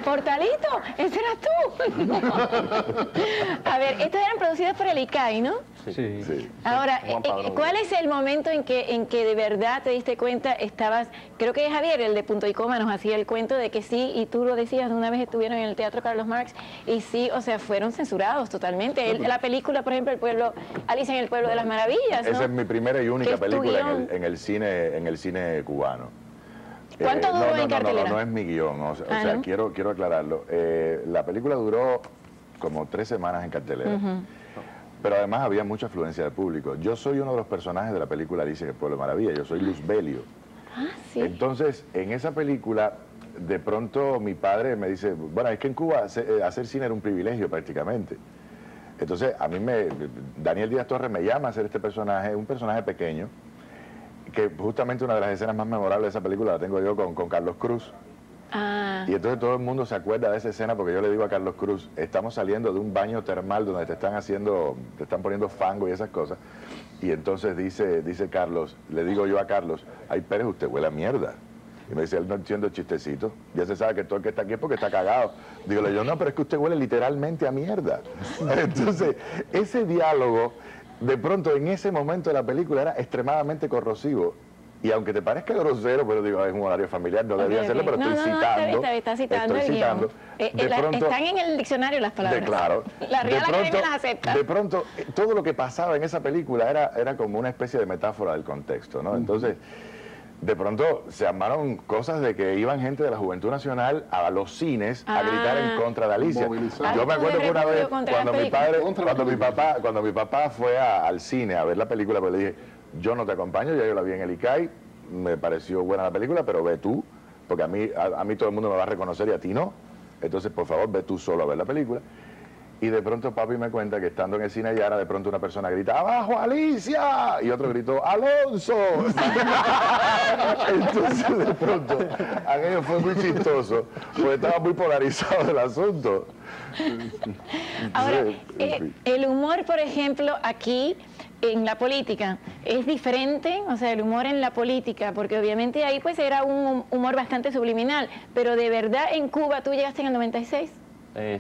Portalito, ese eras tú. No. A ver, estos eran producidos por el ICAI, ¿no? Sí. Sí. Ahora, ¿cuál es el momento en que de verdad te diste cuenta, creo que Javier, el de Punto y Coma, nos hacía el cuento de que sí, y tú lo decías, una vez estuvieron en el Teatro Carlos Marx, y sí, o sea, fueron censurados totalmente. La película, por ejemplo, Alicia en el Pueblo de las Maravillas, ¿no? Esa es mi primera y única película guión? en el cine cubano. ¿Cuánto duró en cartelera? No es mi guión, o sea, ¿no? quiero aclararlo. La película duró como 3 semanas en cartelera. Pero además había mucha afluencia del público. Yo soy uno de los personajes de la película Alicia en el Pueblo de Maravilla, yo soy Luzbelio. Ah, sí. Entonces, en esa película, de pronto mi padre me dice, bueno, es que en Cuba hacer cine era un privilegio prácticamente. Entonces, Daniel Díaz Torres me llama a hacer este personaje, un personaje pequeño, que justamente una de las escenas más memorables de esa película la tengo yo con Carlos Cruz. Ah. Y entonces todo el mundo se acuerda de esa escena porque yo le digo a Carlos Cruz, estamos saliendo de un baño termal donde te están poniendo fango y esas cosas. Y entonces dice Carlos, le digo yo a Carlos, ay Pérez, usted huele a mierda. Y me dice, él no entiende el chistecito, ya se sabe que todo el que está aquí es porque está cagado. Digo yo, no, pero es que usted huele literalmente a mierda. Entonces, ese diálogo, de pronto en ese momento de la película era extremadamente corrosivo. Y aunque te parezca grosero, pero digo, es un horario familiar, no debía hacerlo, pero estoy citando. Está citando el guión. Están en el diccionario las palabras. Claro. La Real Academia las acepta. De pronto, todo lo que pasaba en esa película era como una especie de metáfora del contexto, ¿no? Entonces, de pronto se armaron cosas de que iban gente de la Juventud Nacional a los cines a gritar en contra de Alicia. Yo me acuerdo que una vez, cuando mi papá fue al cine a ver la película, pues le dije, yo no te acompaño, ya yo la vi en el ICAI, me pareció buena la película, pero ve tú, porque a mí todo el mundo me va a reconocer y a ti no. Entonces, por favor, ve tú solo a ver la película. Y de pronto papi me cuenta que estando en el cine Yara, de pronto una persona grita, ¡abajo, Alicia! Y otro gritó, ¡Alonso! Entonces, de pronto, aquello fue muy chistoso, porque estaba muy polarizado el asunto. Ahora, el humor, por ejemplo, aquí en la política, ¿es diferente? O sea, el humor en la política, porque obviamente ahí pues era un humor bastante subliminal, pero de verdad en Cuba, ¿tú llegaste en el 96?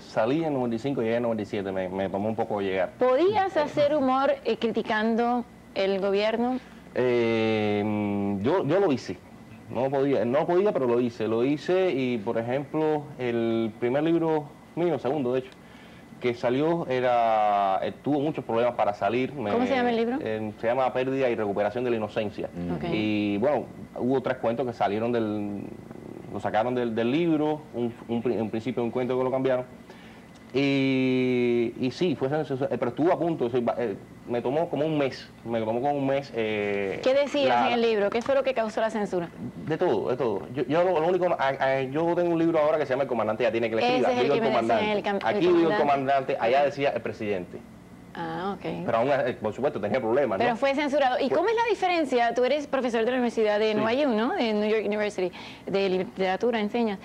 Salí en 95 y llegué en 97, me tomó un poco llegar. ¿Podías hacer humor criticando el gobierno? Yo lo hice, no podía, pero lo hice y por ejemplo el primer libro mío, segundo de hecho, que salió tuvo muchos problemas para salir. ¿Cómo se llama el libro? Se llama Pérdida y Recuperación de la Inocencia. Okay. Y bueno, hubo 3 cuentos que salieron lo sacaron del libro, en principio un cuento que lo cambiaron. Y sí, pero estuvo a punto, me tomó como un mes, ¿Qué decías en el libro? ¿Qué fue lo que causó la censura? De todo. Yo lo único, yo tengo un libro ahora que se llama El Comandante, ya tiene que le escriba. Ese es el que me decía, Aquí digo el comandante, allá decía el presidente. Ah, ok. Pero aún, por supuesto, tenía problemas, ¿no? Pero fue censurado. ¿Y cómo es la diferencia? Tú eres profesor de la Universidad de NYU, ¿no? De New York University, de literatura, enseñas.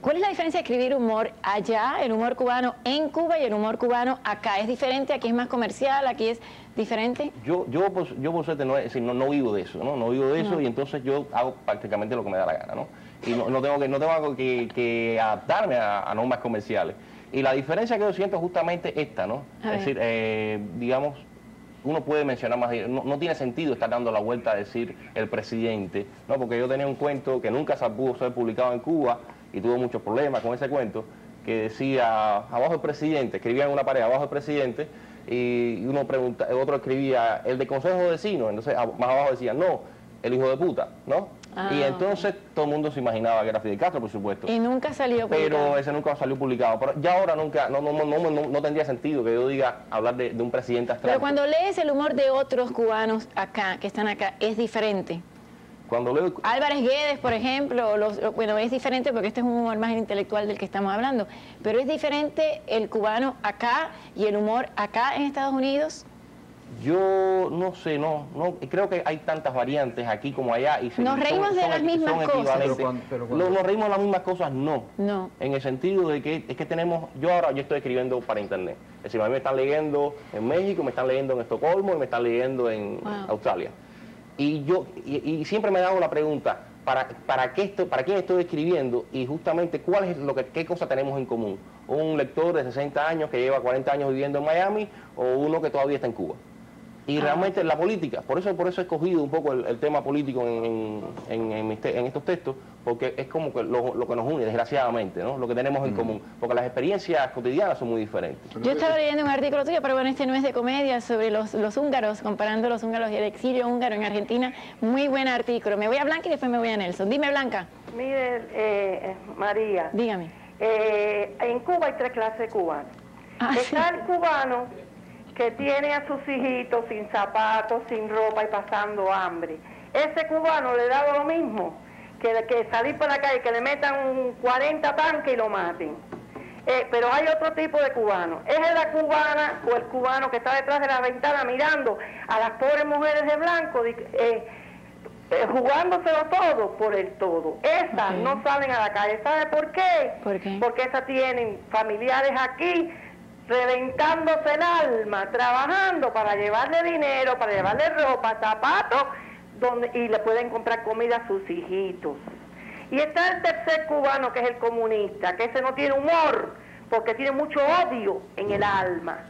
¿Cuál es la diferencia de escribir humor allá, el humor cubano en Cuba y el humor cubano acá? ¿Es diferente? ¿Aquí es más comercial? ¿Aquí es diferente? Yo por suerte no vivo de eso, ¿no? No vivo de eso y entonces yo hago prácticamente lo que me da la gana, ¿no? Y no tengo que adaptarme a normas comerciales. Y la diferencia que yo siento es justamente esta, ¿no? Es decir, digamos, uno puede mencionar más, no tiene sentido estar dando la vuelta a decir el presidente, ¿no? Porque yo tenía un cuento que nunca se pudo ser publicado en Cuba y tuve muchos problemas con ese cuento, que decía, abajo el presidente, escribía en una pared, abajo el presidente, y otro escribía, el de consejo de vecinos, entonces más abajo decía, no, el hijo de puta, ¿no? Y entonces todo el mundo se imaginaba que era Fidel Castro, por supuesto. Y nunca salió publicado. Pero ese nunca salió publicado. Pero ya ahora nunca, no tendría sentido que yo diga hablar de un presidente abstracto. Pero cuando lees el humor de otros cubanos acá, que están acá, es diferente. Cuando leo... Álvarez Guedes, por ejemplo, bueno, es diferente porque este es un humor más intelectual del que estamos hablando, pero es diferente el cubano acá y el humor acá en Estados Unidos. Yo no sé, creo que hay tantas variantes aquí como allá. Y nos reímos de las mismas cosas. Nos reímos de las mismas cosas, no. En el sentido de que es que tenemos, yo estoy escribiendo para internet. Es decir, a mí me están leyendo en México, me están leyendo en Estocolmo y me están leyendo en Australia. Y siempre me he dado la pregunta, para quién estoy escribiendo y justamente qué cosa tenemos en común. Un lector de 60 años que lleva 40 años viviendo en Miami o uno que todavía está en Cuba. Y realmente la política, por eso he escogido un poco el tema político en estos textos, porque es como que lo que nos une, desgraciadamente, ¿no? Lo que tenemos en común, porque las experiencias cotidianas son muy diferentes. Yo estaba leyendo un artículo tuyo, pero bueno, este no es de comedia, sobre los húngaros, comparando los húngaros y el exilio húngaro en Argentina. Muy buen artículo. Me voy a Blanca y después me voy a Nelson. Dime, Blanca. Mire, María. Dígame. En Cuba hay 3 clases de cubanos. Está el cubano que tiene a sus hijitos sin zapatos, sin ropa y pasando hambre. Ese cubano le da lo mismo que salir por la calle, que le metan 40 tanques y lo maten. Pero hay otro tipo de cubano. Es la cubana o el cubano que está detrás de la ventana mirando a las pobres mujeres de blanco, jugándoselo todo por el todo. Esas no salen a la calle. ¿Sabe por qué? ¿Por qué? Porque esas tienen familiares aquí reventándose el alma, trabajando para llevarle dinero, para llevarle ropa, zapatos, y le pueden comprar comida a sus hijitos. Y está el tercer cubano, que es el comunista, que ese no tiene humor, porque tiene mucho odio en el alma.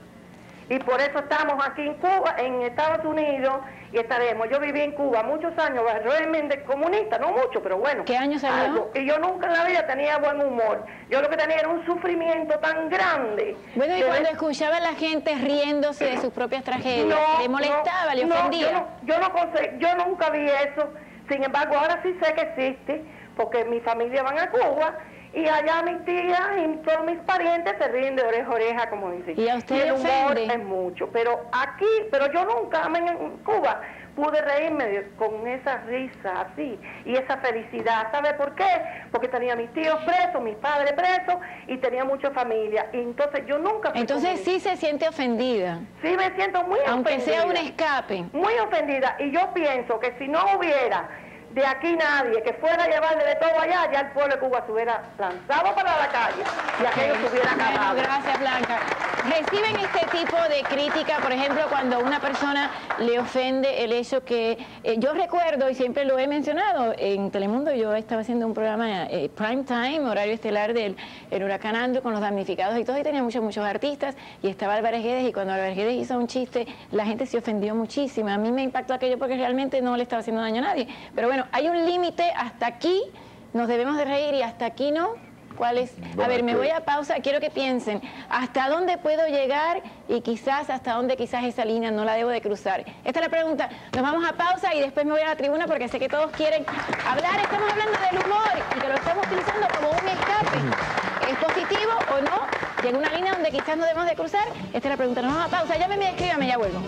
Y por eso estamos aquí en Cuba, en Estados Unidos, y estaremos. Yo viví en Cuba muchos años, el régimen de comunista, no mucho, pero bueno. ¿Qué año salió? Y yo nunca en la vida tenía buen humor. Yo lo que tenía era un sufrimiento tan grande. Bueno, y cuando escuchaba a la gente riéndose de sus propias tragedias, ¿le molestaba, le ofendía? Yo nunca vi eso. Sin embargo, ahora sí sé que existe, porque mi familia van a Cuba, y allá mis tías y todos mis parientes se ríen de oreja a oreja, como dicen. ¿Y a usted el le humor ofende? es mucho. Pero aquí, yo nunca en Cuba pude reírme con esa risa así y esa felicidad. ¿Sabe por qué? Porque tenía mis tíos presos, mis padres presos y tenía mucha familia. Y entonces yo nunca fui Entonces sí se siente ofendida. Sí me siento muy ofendida. Aunque sea un escape. Muy ofendida. Y yo pienso que si no hubiera de aquí nadie que fuera a llevarle de todo allá, ya el pueblo de Cuba se hubiera lanzado para la calle y aquello se hubiera acabado. Bueno, gracias, Blanca. ¿Reciben este tipo de crítica, por ejemplo, cuando a una persona le ofende el hecho que... yo recuerdo, y siempre lo he mencionado, en Telemundo yo estaba haciendo un programa prime time, horario estelar del huracán Andrew, con los damnificados y todo, y tenía muchos artistas, y estaba Álvarez Guedes, y cuando Álvarez Guedes hizo un chiste, la gente se ofendió muchísimo. A mí me impactó aquello porque realmente no le estaba haciendo daño a nadie. Pero bueno, hay un límite, hasta aquí nos debemos de reír y hasta aquí no. ¿Cuál es? A ver, me voy a pausa, quiero que piensen, ¿hasta dónde puedo llegar? Y quizás, ¿hasta dónde quizás esa línea no la debo de cruzar? Esta es la pregunta. Nos vamos a pausa y después me voy a la tribuna porque sé que todos quieren hablar. Estamos hablando del humor y que lo estamos utilizando como un escape. ¿Es positivo o no? ¿Llega una línea donde quizás no debemos de cruzar? Esta es la pregunta. Nos vamos a pausa. Llámeme y escríbame, ya vuelvo.